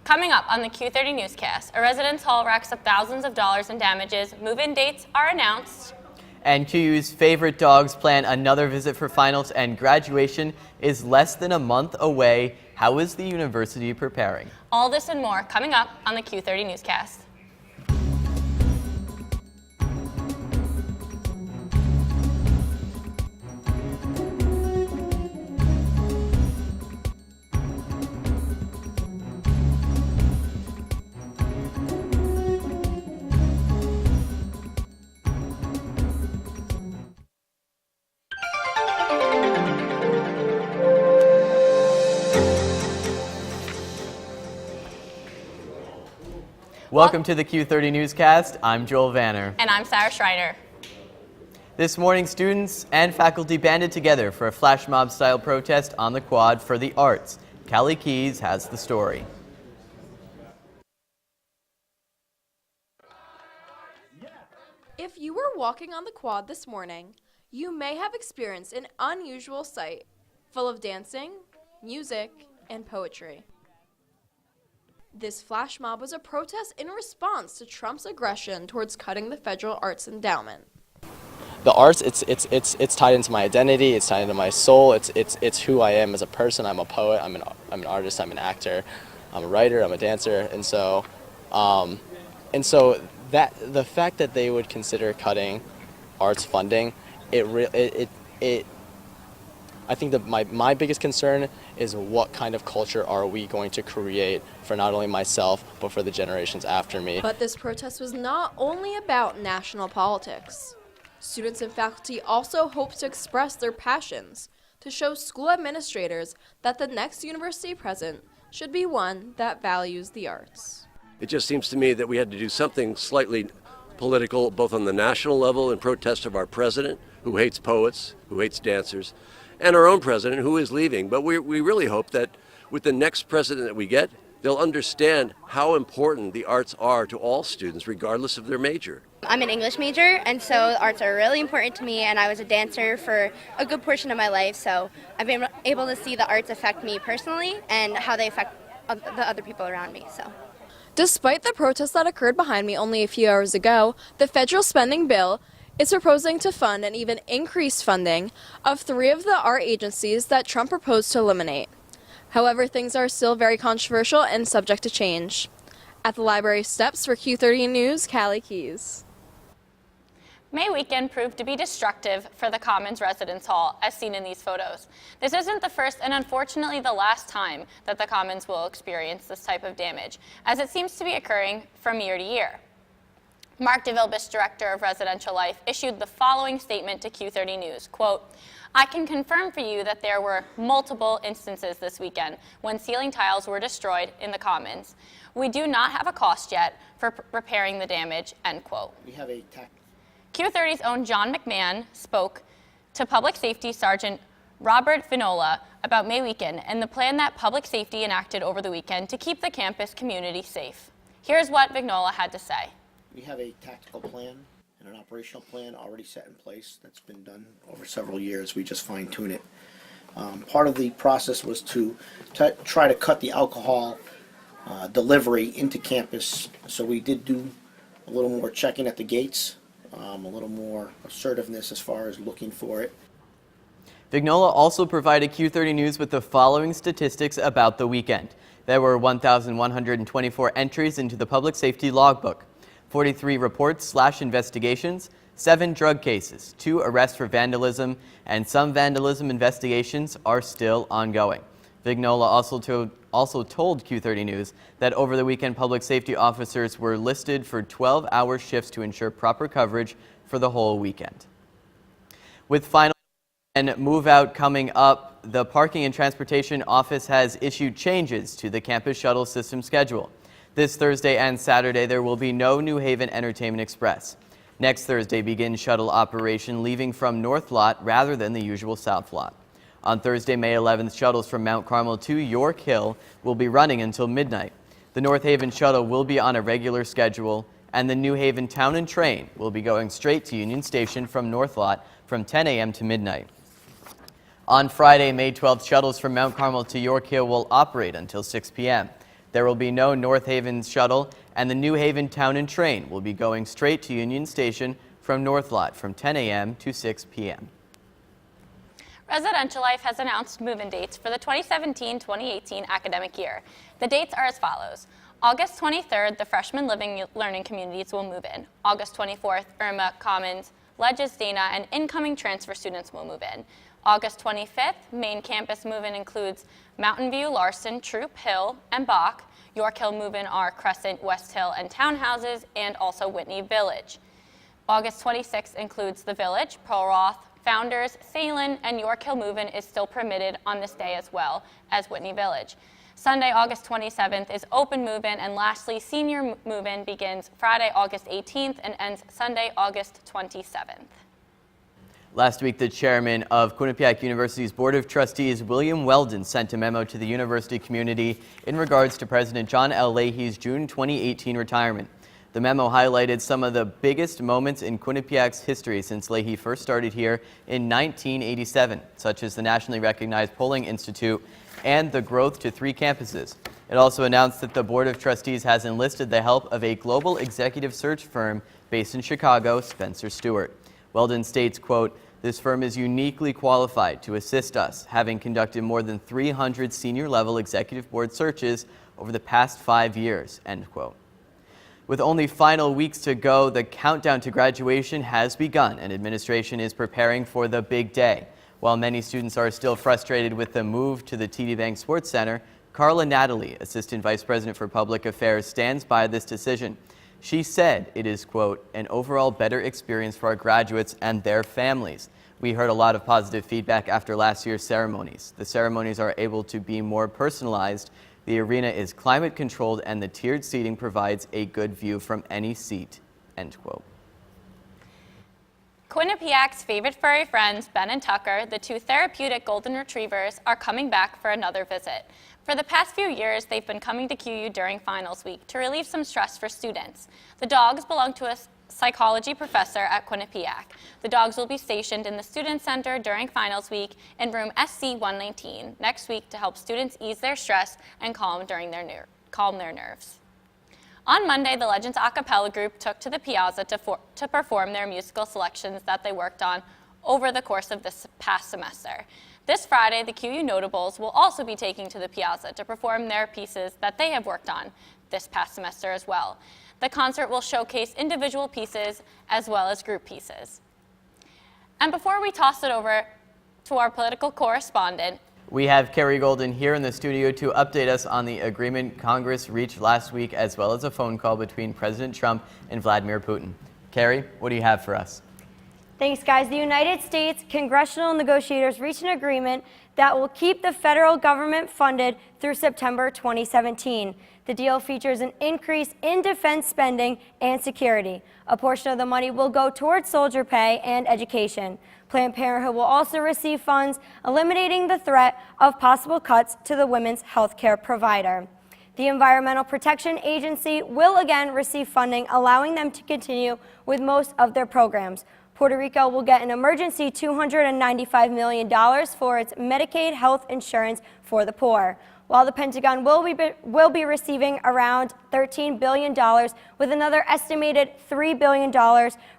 Coming up on the Q30 Newscast, a residence hall racks up thousands of dollars in damages, move-in dates are announced, and QU's favorite dogs plan another visit for finals, and graduation is less than a month away. How is the university preparing? All this and more coming up on the Q30 Newscast. Welcome to the Q30 Newscast. I'm Joel Vanner. And I'm Sarah Schreiner. This morning, students and faculty banded together for a flash mob style protest on the quad for the arts. Callie Keys has the story. If you were walking on the quad this morning, you may have experienced an unusual sight full of dancing, music, and poetry. This flash mob was a protest in response to Trump's aggression towards cutting the federal arts endowment. The arts, it's tied into my identity. It's tied into my soul. It's who I am as a person. I'm a poet. I'm an artist. I'm an actor. I'm a writer. I'm a dancer. And so that the fact that they would consider cutting arts funding, I think that my biggest concern is what kind of culture are we going to create for not only myself, but for the generations after me. But this protest was not only about national politics. Students and faculty also hope to express their passions to show school administrators that the next university president should be one that values the arts. It just seems to me that we had to do something slightly political, both on the national level in protest of our president, who hates poets, who hates dancers, and our own president, who is leaving. But we really hope that with the next president that we get, they'll understand how important the arts are to all students, regardless of their major. I'm an English major, and so the arts are really important to me, and I was a dancer for a good portion of my life, so I've been able to see the arts affect me personally and how they affect the other people around me. So, despite the protests that occurred behind me only a few hours ago, the federal spending bill is proposing to fund and even increase funding of 3 of the art agencies that Trump proposed to eliminate. However, things are still very controversial and subject to change. At the library steps for Q30 News, Callie Keys. May weekend proved to be destructive for the Commons Residence Hall, as seen in these photos. This isn't the first and unfortunately the last time that the Commons will experience this type of damage, as it seems to be occurring from year to year. Mark DeVilbiss, Director of Residential Life, issued the following statement to Q30 News, quote, "I can confirm for you that there were multiple instances this weekend when ceiling tiles were destroyed in the Commons. We do not have a cost yet for repairing the damage," end quote. We have a Q30's own John McMahon spoke to Public Safety Sergeant Robert Vignola about May weekend and the plan that Public Safety enacted over the weekend to keep the campus community safe. Here's what Vignola had to say. We have a tactical plan and an operational plan already set in place that's been done over several years. We just fine-tune it. Part of the process was to try to cut the alcohol delivery into campus. So we did do a little more checking at the gates, a little more assertiveness as far as looking for it. Vignola also provided Q30 News with the following statistics about the weekend. There were 1,124 entries into the public safety logbook, 43 reports/investigations, 7 drug cases, 2 arrests for vandalism, and some vandalism investigations are still ongoing. Vignola also told Q30 News that over the weekend, public safety officers were listed for 12-hour shifts to ensure proper coverage for the whole weekend. With final and move-out coming up, the Parking and Transportation Office has issued changes to the campus shuttle system schedule. This Thursday and Saturday, there will be no New Haven Entertainment Express. Next Thursday begins shuttle operation leaving from North Lot rather than the usual South Lot. On Thursday, May 11th, shuttles from Mount Carmel to York Hill will be running until midnight. The North Haven shuttle will be on a regular schedule, and the New Haven Town and Train will be going straight to Union Station from North Lot from 10 a.m. to midnight. On Friday, May 12th, shuttles from Mount Carmel to York Hill will operate until 6 p.m. There will be no North Haven shuttle, and the New Haven Town and Train will be going straight to Union Station from North Lot from 10 a.m. to 6 p.m. Residential Life has announced move-in dates for the 2017-2018 academic year. The dates are as follows. August 23rd, the freshman living learning communities will move in. August 24th, Irma, Commons, Ledges, Dana, and incoming transfer students will move in. August 25th, main campus move-in includes Mountain View, Larson, Troop, Hill, and Bach. York Hill move-in are Crescent, West Hill, and townhouses, and also Whitney Village. August 26th includes the Village, Pearl Roth, Founders, Salem, and York Hill move-in is still permitted on this day as well as Whitney Village. Sunday, August 27th is open move-in, and lastly, senior move-in begins Friday, August 18th and ends Sunday, August 27th. Last week, the chairman of Quinnipiac University's Board of Trustees, William Weldon, sent a memo to the university community in regards to President John L. Leahy's June 2018 retirement. The memo highlighted some of the biggest moments in Quinnipiac's history since Leahy first started here in 1987, such as the nationally recognized Polling Institute and the growth to 3 campuses. It also announced that the Board of Trustees has enlisted the help of a global executive search firm based in Chicago, Spencer Stewart. Weldon states, quote, "This firm is uniquely qualified to assist us, having conducted more than 300 senior-level executive board searches over the past 5 years," end quote. With only final weeks to go, the countdown to graduation has begun, and administration is preparing for the big day. While many students are still frustrated with the move to the TD Bank Sports Center, Carla Natalie, Assistant Vice President for Public Affairs, stands by this decision. She said it is, quote, "an overall better experience for our graduates and their families. We heard a lot of positive feedback after last year's ceremonies. The ceremonies are able to be more personalized. The arena is climate controlled and the tiered seating provides a good view from any seat," end quote. Quinnipiac's favorite furry friends, Ben and Tucker, the 2 therapeutic golden retrievers, are coming back for another visit. For the past few years, they've been coming to QU during finals week to relieve some stress for students. The dogs belong to a psychology professor at Quinnipiac. The dogs will be stationed in the Student Center during finals week in room SC-119 next week to help students ease their stress and calm their nerves. On Monday, the Legends a cappella group took to the Piazza to perform their musical selections that they worked on over the course of this past semester. This Friday, the QU Notables will also be taking to the Piazza to perform their pieces that they have worked on this past semester as well. The concert will showcase individual pieces as well as group pieces. And before we toss it over to our political correspondent, we have Carrie Golden here in the studio to update us on the agreement Congress reached last week, as well as a phone call between President Trump and Vladimir Putin. Carrie, what do you have for us? Thanks, guys. The United States congressional negotiators reached an agreement that will keep the federal government funded through September 2017. The deal features an increase in defense spending and security. A portion of the money will go towards soldier pay and education. Planned Parenthood will also receive funds, eliminating the threat of possible cuts to the women's health care provider. The Environmental Protection Agency will again receive funding, allowing them to continue with most of their programs. Puerto Rico will get an emergency $295 million for its Medicaid health insurance for the poor, while the Pentagon will be receiving around $13 billion, with another estimated $3 billion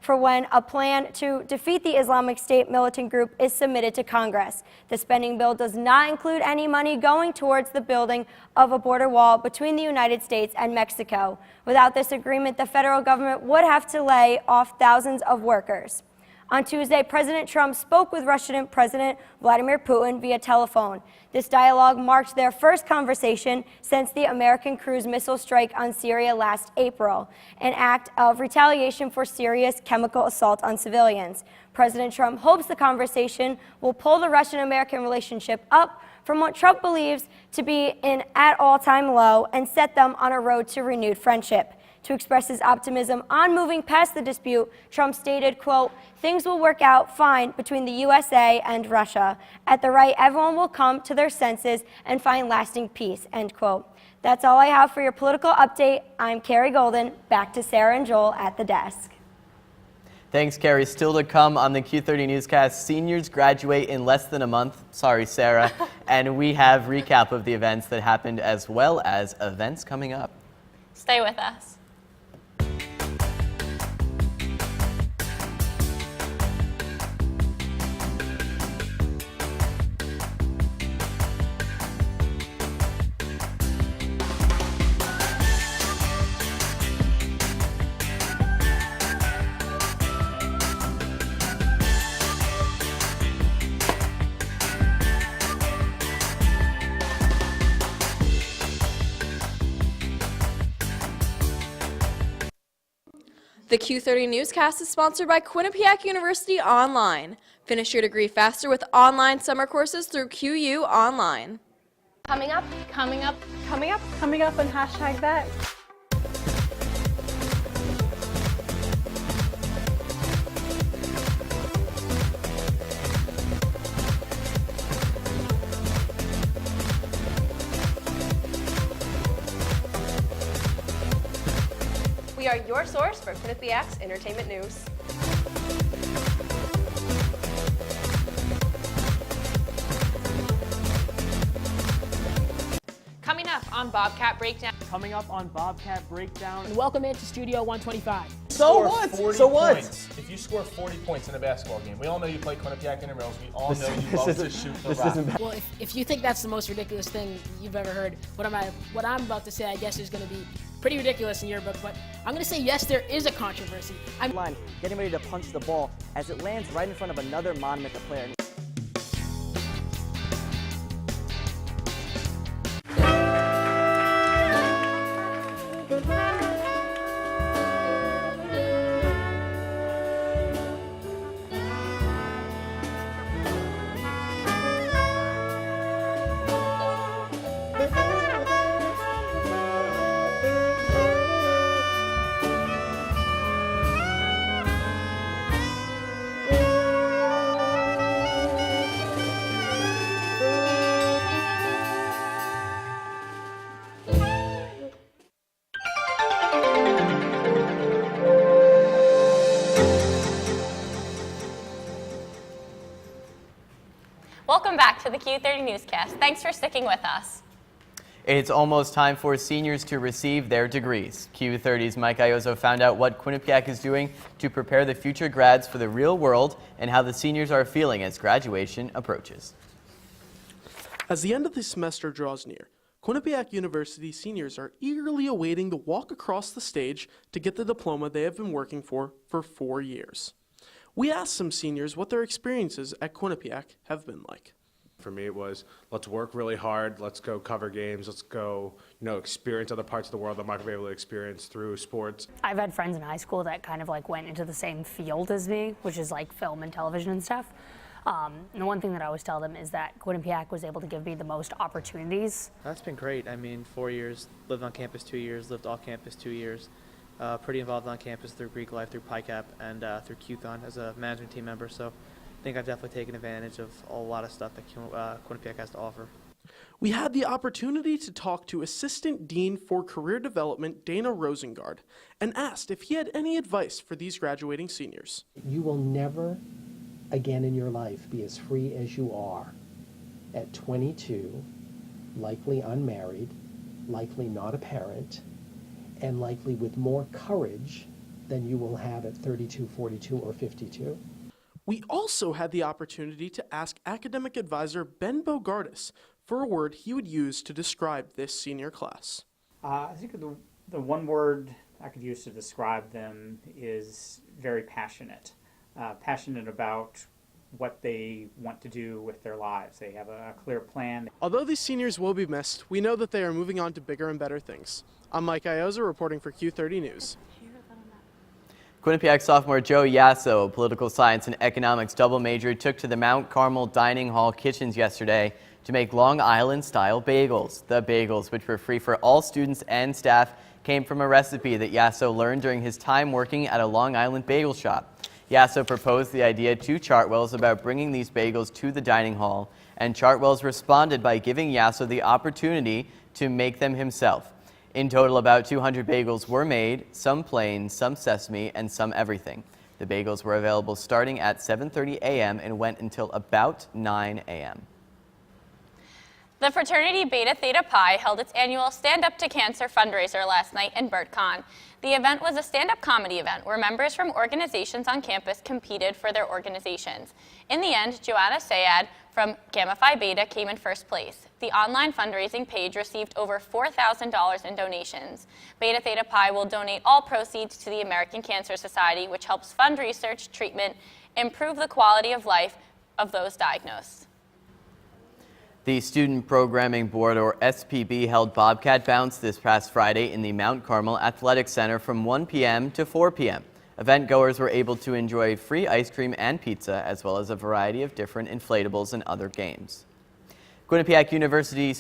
for when a plan to defeat the Islamic State militant group is submitted to Congress. The spending bill does not include any money going towards the building of a border wall between the United States and Mexico. Without this agreement, the federal government would have to lay off thousands of workers. On Tuesday, President Trump spoke with Russian President Vladimir Putin via telephone. This dialogue marked their first conversation since the American cruise missile strike on Syria last April, an act of retaliation for Syria's chemical assault on civilians. President Trump hopes the conversation will pull the Russian-American relationship up from what Trump believes to be an at-all-time low and set them on a road to renewed friendship. To express his optimism on moving past the dispute, Trump stated, quote, "Things will work out fine between the USA and Russia. At the right, everyone will come to their senses and find lasting peace," end quote. That's all I have for your political update. I'm Carrie Golden. Back to Sarah and Joel at the desk. Thanks, Carrie. Still to come on the Q30 Newscast, seniors graduate in less than a month. Sorry, Sarah. And we have recap of the events that happened as well as events coming up. Stay with us. The Q30 Newscast is sponsored by Quinnipiac University Online. Finish your degree faster with online summer courses through QU Online. Coming up, Coming up. Coming up on hashtag that. We are your source for Quinnipiac's entertainment news. Coming up on Bobcat Breakdown. Coming up on Bobcat Breakdown. And welcome into Studio 125. So what? So what? If you score 40 points in a basketball game, we all know you play Quinnipiac intramurals. We all know you love to shoot the rock. Well, if you think that's the most ridiculous thing you've ever heard, what I'm about to say, I guess, is going to be pretty ridiculous in your book. But I'm going to say yes, there is a controversy. I'm getting ready to punch the ball as it lands right in front of another Monumental player. Welcome back to the Q30 Newscast. Thanks for sticking with us. It's almost time for seniors to receive their degrees. Q30's Mike Iozzo found out what Quinnipiac is doing to prepare the future grads for the real world and how the seniors are feeling as graduation approaches. As the end of the semester draws near, Quinnipiac University seniors are eagerly awaiting the walk across the stage to get the diploma they have been working for 4 years. We asked some seniors what their experiences at Quinnipiac have been like. For me, it was, let's work really hard, let's go cover games, let's go, experience other parts of the world that I'm not going to be able to experience through sports. I've had friends in high school that kind of like went into the same field as me, which is like film and television and stuff. And the one thing that I always tell them is that Quinnipiac was able to give me the most opportunities. That's been great. I mean, 4 years, lived on campus 2 years, lived off campus 2 years. Pretty involved on campus through Greek life, through PICAP, and through Q30 as a management team member. So I think I've definitely taken advantage of a lot of stuff that Quinnipiac has to offer. We had the opportunity to talk to Assistant Dean for Career Development, Dana Rosengard, and asked if he had any advice for these graduating seniors. You will never again in your life be as free as you are at 22, likely unmarried, likely not a parent, and likely with more courage than you will have at 32, 42, or 52. We also had the opportunity to ask academic advisor Ben Bogardus for a word he would use to describe this senior class. I think the one word I could use to describe them is very passionate. Passionate about what they want to do with their lives. They have a clear plan. Although these seniors will be missed, we know that they are moving on to bigger and better things. I'm Mike Iozzo reporting for Q30 News. Quinnipiac sophomore Joe Yasso, a political science and economics double major, took to the Mount Carmel Dining Hall kitchens yesterday to make Long Island-style bagels. The bagels, which were free for all students and staff, came from a recipe that Yasso learned during his time working at a Long Island bagel shop. Yasso proposed the idea to Chartwells about bringing these bagels to the dining hall, and Chartwells responded by giving Yasso the opportunity to make them himself. In total, about 200 bagels were made, some plain, some sesame, and some everything. The bagels were available starting at 7:30 a.m. and went until about 9 a.m. The fraternity Beta Theta Pi held its annual Stand Up to Cancer fundraiser last night in BurtCon. The event was a stand-up comedy event where members from organizations on campus competed for their organizations. In the end, Joanna Sayad from Gamma Phi Beta came in first place. The online fundraising page received over $4,000 in donations. Beta Theta Pi will donate all proceeds to the American Cancer Society, which helps fund research, treatment, improve the quality of life of those diagnosed. The Student Programming Board, or SPB, held Bobcat Bounce this past Friday in the Mount Carmel Athletic Center from 1 p.m. to 4 p.m. Event goers were able to enjoy free ice cream and pizza, as well as a variety of different inflatables and other games. Quinnipiac University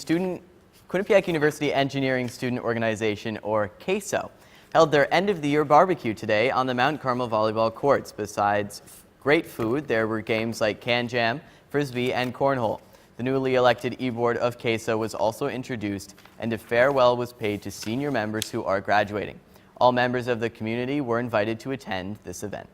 Engineering Student Organization, or CASO, held their end-of-the-year barbecue today on the Mount Carmel volleyball courts. Besides great food, there were games like Can Jam, Frisbee, and Cornhole. The newly elected E-Board of CASO was also introduced, and a farewell was paid to senior members who are graduating. All members of the community were invited to attend this event.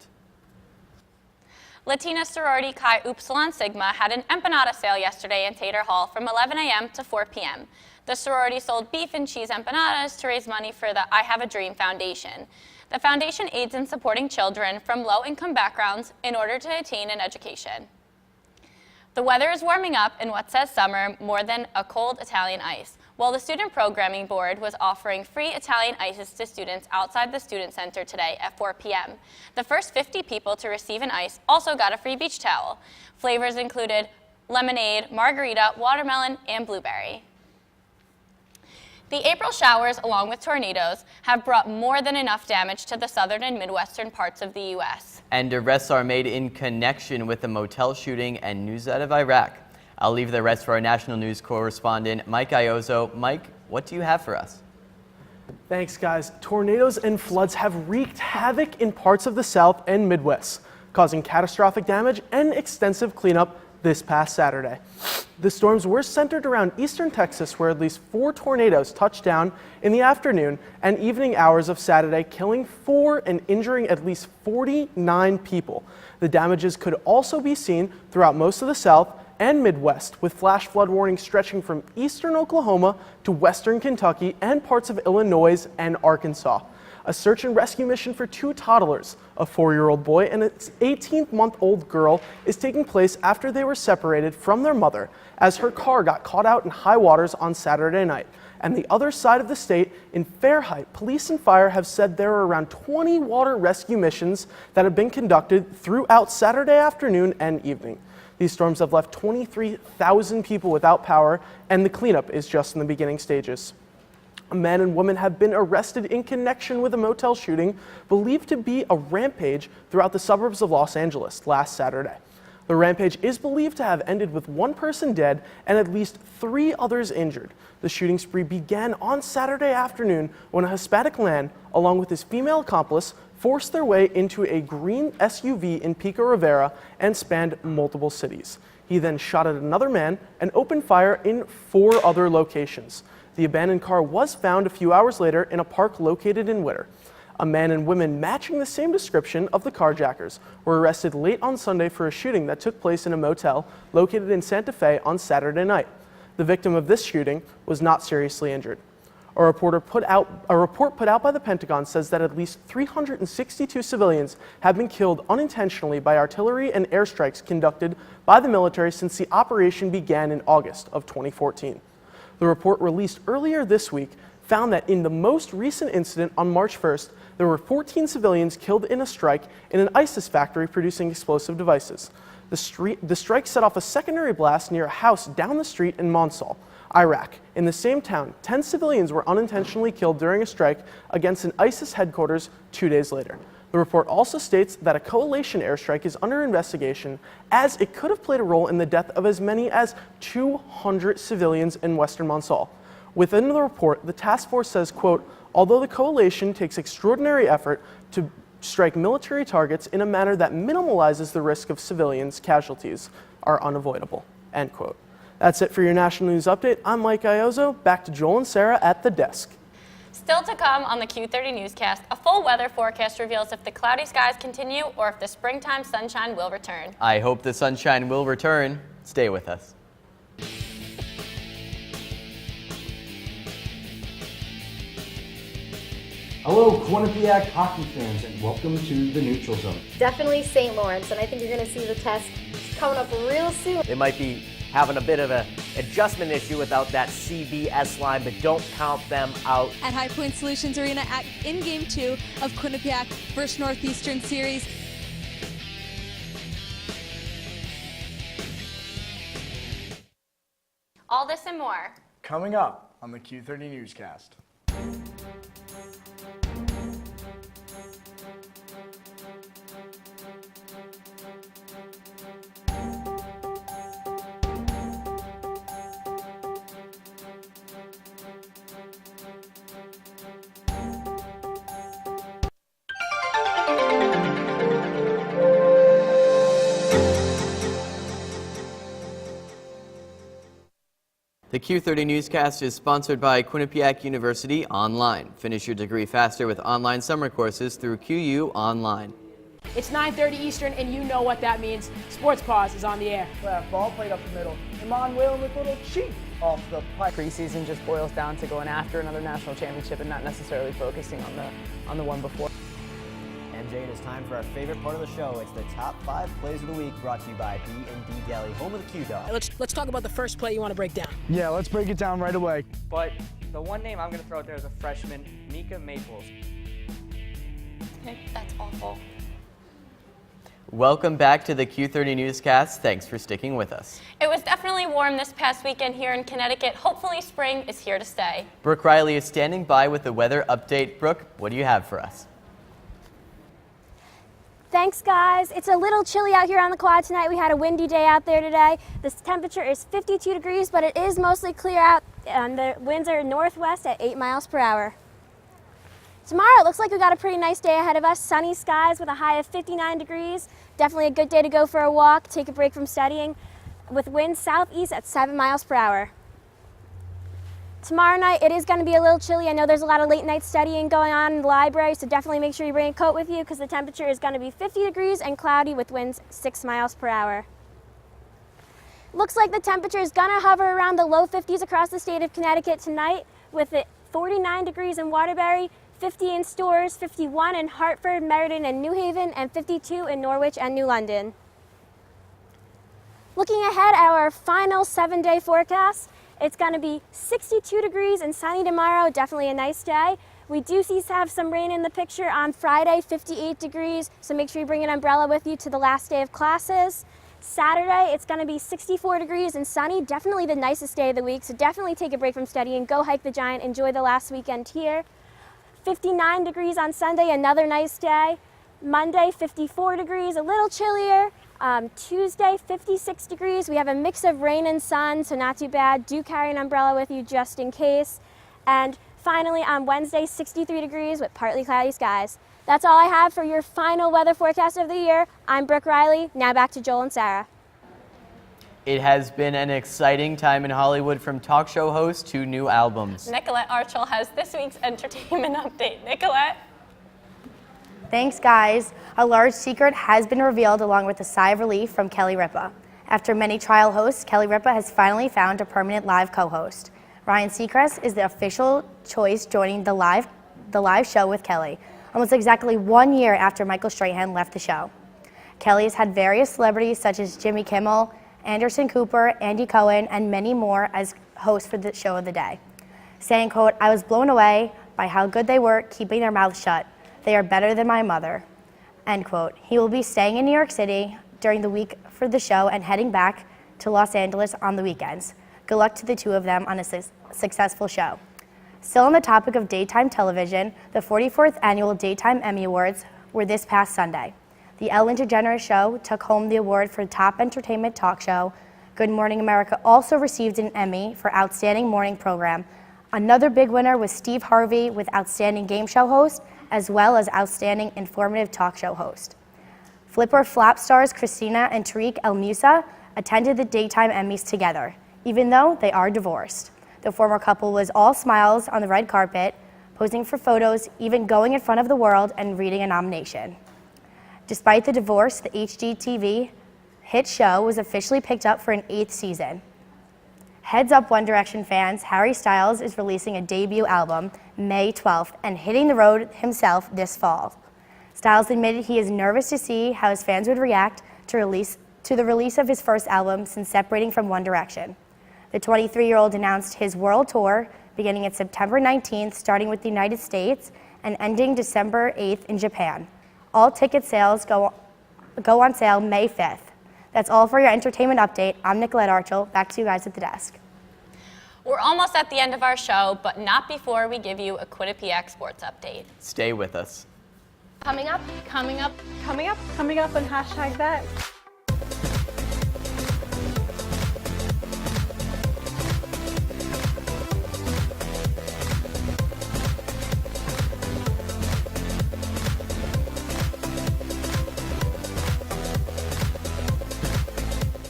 Latina sorority Chi Upsilon Sigma had an empanada sale yesterday in Tater Hall from 11 a.m. to 4 p.m. The sorority sold beef and cheese empanadas to raise money for the I Have a Dream Foundation. The foundation aids in supporting children from low-income backgrounds in order to attain an education. The weather is warming up in what says summer more than a cold Italian ice. While the Student Programming Board was offering free Italian ices to students outside the Student Center today at 4 p.m. The first 50 people to receive an ice also got a free beach towel. Flavors included lemonade, margarita, watermelon, and blueberry. The April showers, along with tornadoes, have brought more than enough damage to the southern and midwestern parts of the U.S. And arrests are made in connection with the motel shooting and news out of Iraq. I'll leave the rest for our national news correspondent, Mike Iozzo. Mike, what do you have for us? Thanks, guys. Tornadoes and floods have wreaked havoc in parts of the South and Midwest, causing catastrophic damage and extensive cleanup this past Saturday. The storms were centered around eastern Texas, where at least 4 tornadoes touched down in the afternoon and evening hours of Saturday, killing 4 and injuring at least 49 people. The damages could also be seen throughout most of the South and Midwest, with flash flood warnings stretching from eastern Oklahoma to western Kentucky and parts of Illinois and Arkansas. A search and rescue mission for 2 toddlers, a 4-year-old boy and an 18-month-old girl, is taking place after they were separated from their mother as her car got caught out in high waters on Saturday night. And the other side of the state, in Fairheight, police and fire have said there are around 20 water rescue missions that have been conducted throughout Saturday afternoon and evening. These storms have left 23,000 people without power, and the cleanup is just in the beginning stages. A man and woman have been arrested in connection with a motel shooting believed to be a rampage throughout the suburbs of Los Angeles last Saturday. The rampage is believed to have ended with 1 person dead and at least 3 others injured. The shooting spree began on Saturday afternoon when a Hispanic man, along with his female accomplice, forced their way into a green SUV in Pico Rivera and spanned multiple cities. He then shot at another man and opened fire in 4 other locations. The abandoned car was found a few hours later in a park located in Whitter. A man and woman matching the same description of the carjackers were arrested late on Sunday for a shooting that took place in a motel located in Santa Fe on Saturday night. The victim of this shooting was not seriously injured. A report put out by the Pentagon says that at least 362 civilians have been killed unintentionally by artillery and airstrikes conducted by the military since the operation began in August of 2014. The report released earlier this week found that in the most recent incident on March 1st, there were 14 civilians killed in a strike in an ISIS factory producing explosive devices. The strike set off a secondary blast near a house down the street in Mosul, Iraq. In the same town, 10 civilians were unintentionally killed during a strike against an ISIS headquarters 2 days later. The report also states that a coalition airstrike is under investigation, as it could have played a role in the death of as many as 200 civilians in western Mosul. Within the report, the task force says, quote, although the coalition takes extraordinary effort to strike military targets in a manner that minimalizes the risk of civilians' casualties are unavoidable, end quote. That's it for your National News Update. I'm Mike Iozzo. Back to Joel and Sarah at the desk. Still to come on the Q30 Newscast, a full weather forecast reveals if the cloudy skies continue or if the springtime sunshine will return. I hope the sunshine will return. Stay with us. Hello, Quinnipiac hockey fans, and welcome to the Neutral Zone. Definitely St. Lawrence, and I think you're going to see the test coming up real soon. They might be having a bit of an adjustment issue without that CBS line, but don't count them out. At High Point Solutions Arena in Game 2 of Quinnipiac vs. Northeastern Series. All this and more. Coming up on the Q30 Newscast. The Q30 Newscast is sponsored by Quinnipiac University Online. Finish your degree faster with online summer courses through QU Online. It's 9:30 Eastern, and you know what that means. Sports Pause is on the air. Ball played up the middle. Emmanuel with a little cheat off the pipe. Preseason just boils down to going after another national championship and not necessarily focusing on the one before. MJ, it is time for our favorite part of the show. It's the top 5 plays of the week, brought to you by B&D Deli, home of the Q-Dog. Let's talk about the first play you want to break down. Yeah, let's break it down right away. But the one name I'm going to throw out there is a freshman, Mika Maples. That's awful. Welcome back to the Q30 Newscast. Thanks for sticking with us. It was definitely warm this past weekend here in Connecticut. Hopefully spring is here to stay. Brooke Riley is standing by with the weather update. Brooke, what do you have for us? Thanks, guys. It's a little chilly out here on the quad tonight. We had a windy day out there today. The temperature is 52 degrees, but it is mostly clear out, and the winds are northwest at 8 miles per hour. Tomorrow, it looks like we got a pretty nice day ahead of us. Sunny skies with a high of 59 degrees. Definitely a good day to go for a walk, take a break from studying, with winds southeast at 7 miles per hour. Tomorrow night, it is going to be a little chilly. I know there's a lot of late night studying going on in the library, so definitely make sure you bring a coat with you because the temperature is going to be 50 degrees and cloudy with winds 6 miles per hour. Looks like the temperature is going to hover around the low 50s across the state of Connecticut tonight, with it 49 degrees in Waterbury, 50 in Storrs, 51 in Hartford, Meriden, and New Haven, and 52 in Norwich and New London. Looking ahead at our final 7-day forecast, it's going to be 62 degrees and sunny tomorrow, definitely a nice day. We do have some rain in the picture on Friday, 58 degrees, so make sure you bring an umbrella with you to the last day of classes. Saturday, it's going to be 64 degrees and sunny, definitely the nicest day of the week, so definitely take a break from studying, go hike the Giant, enjoy the last weekend here. 59 degrees on Sunday, another nice day. Monday, 54 degrees, a little chillier. Tuesday, 56 degrees. We have a mix of rain and sun, so not too bad. Do carry an umbrella with you just in case. And finally, on Wednesday, 63 degrees with partly cloudy skies. That's all I have for your final weather forecast of the year. I'm Brooke Riley. Now back to Joel and Sarah. It has been an exciting time in Hollywood, from talk show hosts to new albums. Nicolette Archel has this week's entertainment update. Nicolette? Thanks, guys. A large secret has been revealed along with a sigh of relief from Kelly Ripa. After many trial hosts, Kelly Ripa has finally found a permanent live co-host. Ryan Seacrest is the official choice, joining the live show with Kelly, almost exactly 1 year after Michael Strahan left the show. Kelly has had various celebrities such as Jimmy Kimmel, Anderson Cooper, Andy Cohen, and many more as hosts for the show of the day, saying, quote, "I was blown away by how good they were keeping their mouths shut. They are better than my mother," end quote. He will be staying in New York City during the week for the show and heading back to Los Angeles on the weekends. Good luck to the two of them on a successful show. Still on the topic of daytime television, the 44th Annual Daytime Emmy Awards were this past Sunday. The Ellen DeGeneres Show took home the award for Top Entertainment Talk Show. Good Morning America also received an Emmy for Outstanding Morning Program. Another big winner was Steve Harvey with Outstanding Game Show Host, as well as Outstanding Informative Talk Show Host. Flip or Flap stars Christina and Tariq El Musa attended the Daytime Emmys together, even though they are divorced. The former couple was all smiles on the red carpet, posing for photos, even going in front of the world and reading a nomination. Despite the divorce, the HGTV hit show was officially picked up for an 8th season. Heads up One Direction fans, Harry Styles is releasing a debut album May 12th and hitting the road himself this fall. Styles admitted he is nervous to see how his fans would react to the release of his first album since separating from One Direction. The 23-year-old announced his world tour beginning at September 19th, starting with the United States and ending December 8th in Japan. All ticket sales go on sale May 5th. That's all for your entertainment update. I'm Nicolette Archel. Back to you guys at the desk. We're almost at the end of our show, but not before we give you a Quinnipiac sports update. Stay with us. Coming up, Coming up, and hashtag that.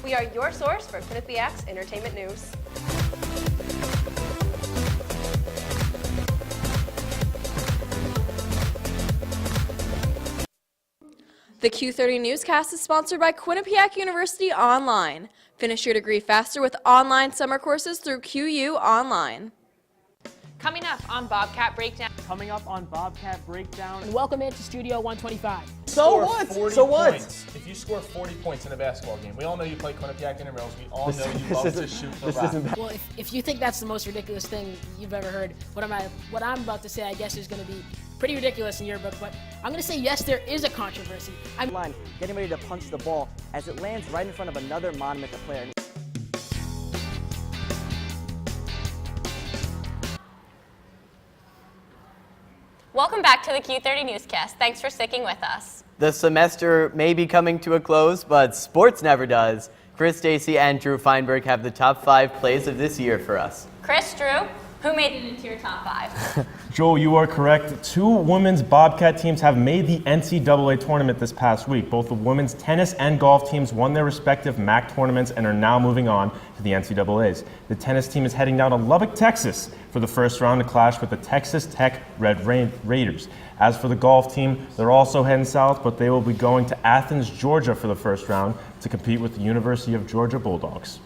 We are your source for Quinnipiac's entertainment news. The Q30 Newscast is sponsored by Quinnipiac University Online. Finish your degree faster with online summer courses through QU Online. Coming up on Bobcat Breakdown. Coming up on Bobcat Breakdown. And welcome into Studio 125. So what? If you score 40 points in a basketball game, we all know you play Quinnipiac Intramurals. We all know you love to shoot the rock. Well, if you think that's the most ridiculous thing you've ever heard, what I'm about to say, I guess, is going to be pretty ridiculous in your book, but I'm going to say yes, there is a controversy. I'm line, getting ready to punch the ball as it lands right in front of another Monument player. welcome back to the Q30 Newscast. Thanks for sticking with us. The semester may be coming to a close, but sports never does. Chris Stacy and Drew Feinberg have the top 5 plays of this year for us. Chris, Drew, who made it into your top 5? Joel, you are correct. 2 women's Bobcat teams have made the NCAA tournament this past week. Both the women's tennis and golf teams won their respective MAC tournaments and are now moving on to the NCAAs. The tennis team is heading down to Lubbock, Texas for the first round to clash with the Texas Tech Red Raiders. As for the golf team, they're also heading south, but they will be going to Athens, Georgia for the first round to compete with the University of Georgia Bulldogs.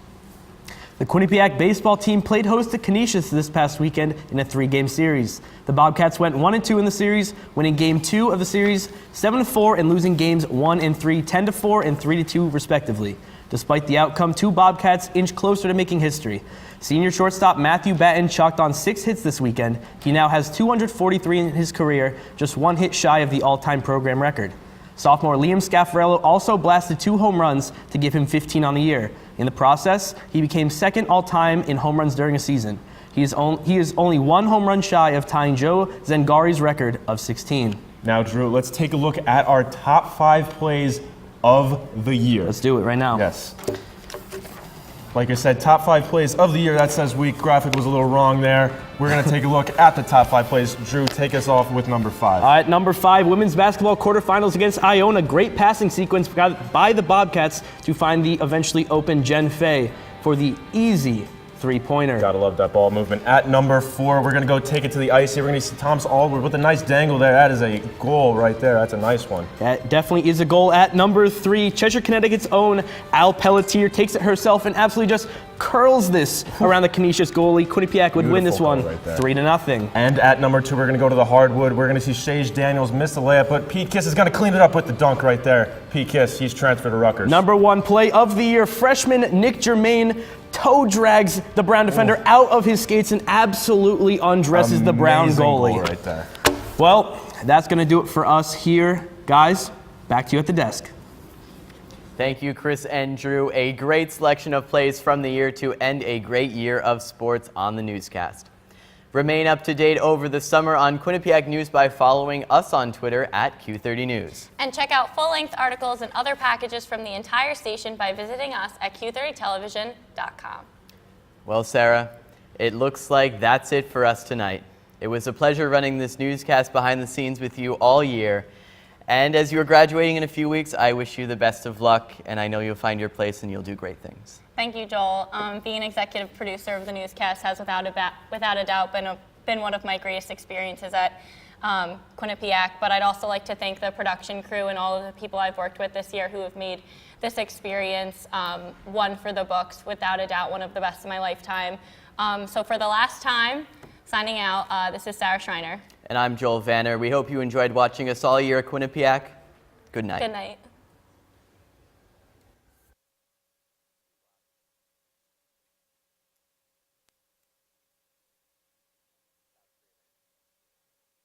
The Quinnipiac baseball team played host to Canisius this past weekend in a 3-game series. The Bobcats went 1-2 in the series, winning Game 2 of the series 7-4 and losing Games 1 and 3 10-4 and 3-2 respectively. Despite the outcome, 2 Bobcats inched closer to making history. Senior shortstop Matthew Batten chalked on 6 hits this weekend. He now has 243 in his career, just 1 hit shy of the all-time program record. Sophomore Liam Scaffarello also blasted 2 home runs to give him 15 on the year. In the process, he became second all-time in home runs during a season. He is only 1 home run shy of tying Joe Zangari's record of 16. Now, Drew, let's take a look at our top 5 plays of the year. Let's do it right now. Yes. Like I said, top 5 plays of the year. That says week. Graphic was a little wrong there. We're going to take a look at the top 5 plays. Drew, take us off with number 5. All right, number 5, women's basketball quarterfinals against Iona. Great passing sequence by the Bobcats to find the eventually open Jen Fay for the easy 3-pointer. Gotta love that ball movement. At number 4, we're going to go take it to the ice here. We're going to see Thomas Allward with a nice dangle there. That is a goal right there. That's a nice one. That definitely is a goal. At number 3, Cheshire, Connecticut's own Al Pelletier takes it herself and absolutely just curls this around the Canisius goalie. Quinnipiac would win this one right 3-0. And at number 2, we're going to go to the hardwood. We're going to see Shage Daniels miss the layup, but Pete Kiss is going to clean it up with the dunk right there. Pete Kiss, he's transferred to Rutgers. Number 1 play of the year, freshman Nick Germain toe drags the Brown defender out of his skates and absolutely undresses the Brown goalie. Goal right there. Well, that's going to do it for us here. Guys, back to you at the desk. Thank you, Chris and Drew. A great selection of plays from the year to end a great year of sports on the newscast. Remain up to date over the summer on Quinnipiac News by following us on Twitter at Q30 News. And check out full-length articles and other packages from the entire station by visiting us at q30television.com. Well, Sarah, it looks like that's it for us tonight. It was a pleasure running this newscast behind the scenes with you all year. And as you're graduating in a few weeks, I wish you the best of luck, and I know you'll find your place and you'll do great things. Thank you, Joel. Being executive producer of the newscast has without a doubt been a been one of my greatest experiences at Quinnipiac, but I'd also like to thank the production crew and all of the people I've worked with this year who have made this experience one for the books, without a doubt, one of the best of my lifetime. So for the last time, signing out, this is Sarah Schreiner. And I'm Joel Vanner. We hope you enjoyed watching us all year at Quinnipiac. Good night. Good night.